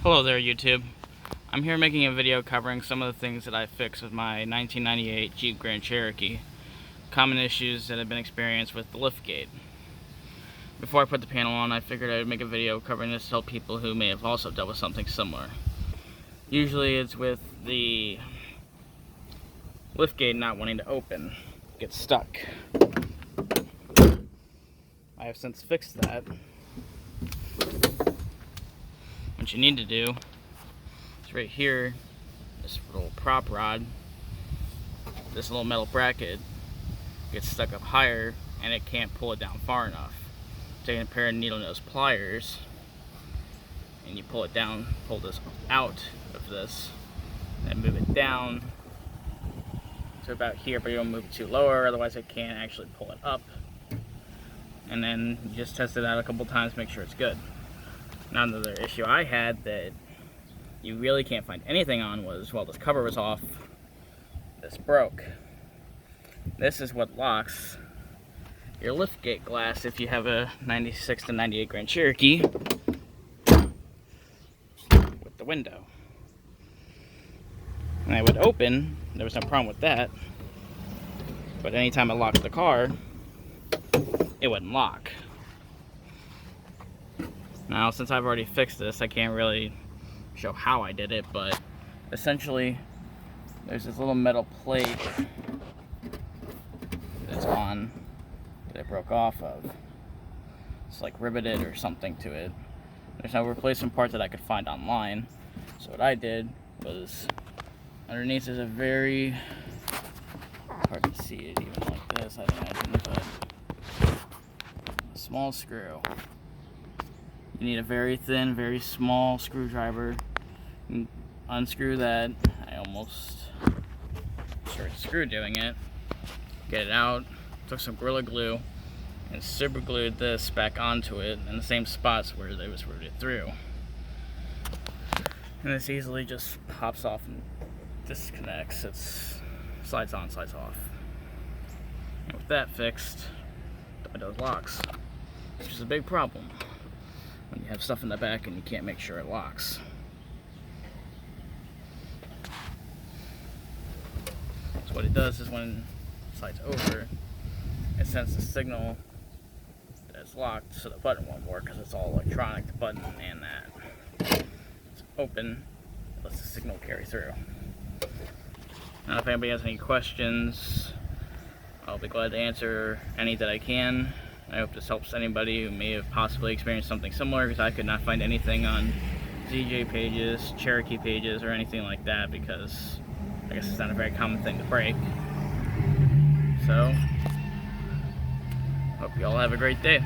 Hello there, YouTube. I'm here making a video covering some of the things that I fixed with my 1998 Jeep Grand Cherokee. Common issues that have been experienced with the liftgate. Before I put the panel on, I figured I would make a video covering this to help people who may have also dealt with something similar. Usually it's with the liftgate not wanting to open. It gets stuck. I have since fixed that. What you need to do is right here, this little prop rod, this little metal bracket gets stuck up higher and it can't pull it down far enough. Taking a pair of needle nose pliers and you pull it down, pull this out of this, and move it down to about here, but you don't move it too lower, otherwise it can't actually pull it up. And then you just test it out a couple times, make sure it's good. Now, another issue I had that you really can't find anything on was, while this cover was off, this broke. This is what locks your liftgate glass if you have a 96 to 98 Grand Cherokee with the window. And it would open, there was no problem with that, but anytime I locked the car, it wouldn't lock. Now, since I've already fixed this, I can't really show how I did it, but essentially there's this little metal plate that's on that I broke off of. It's like riveted or something to it. There's no replacement part that I could find online. So what I did was, underneath is a very, hard to see it even like this, I'd imagine, but a small screw. You need a very thin, very small screwdriver. You unscrew that. I almost started screw doing it. Get it out. Took some Gorilla Glue and super glued this back onto it in the same spots where it was rooted through. And this easily just pops off and disconnects. It slides on, slides off. And with that fixed, it does locks, which is a big problem when you have stuff in the back and you can't make sure it locks. So what it does is when it slides over, it sends the signal that it's locked, so the button won't work because it's all electronic, the button and that. It's open, it lets the signal carry through. Now if anybody has any questions, I'll be glad to answer any that I can. I hope this helps anybody who may have possibly experienced something similar, because I could not find anything on ZJ pages, Cherokee pages, or anything like that, because I guess it's not a very common thing to break. So, hope you all have a great day.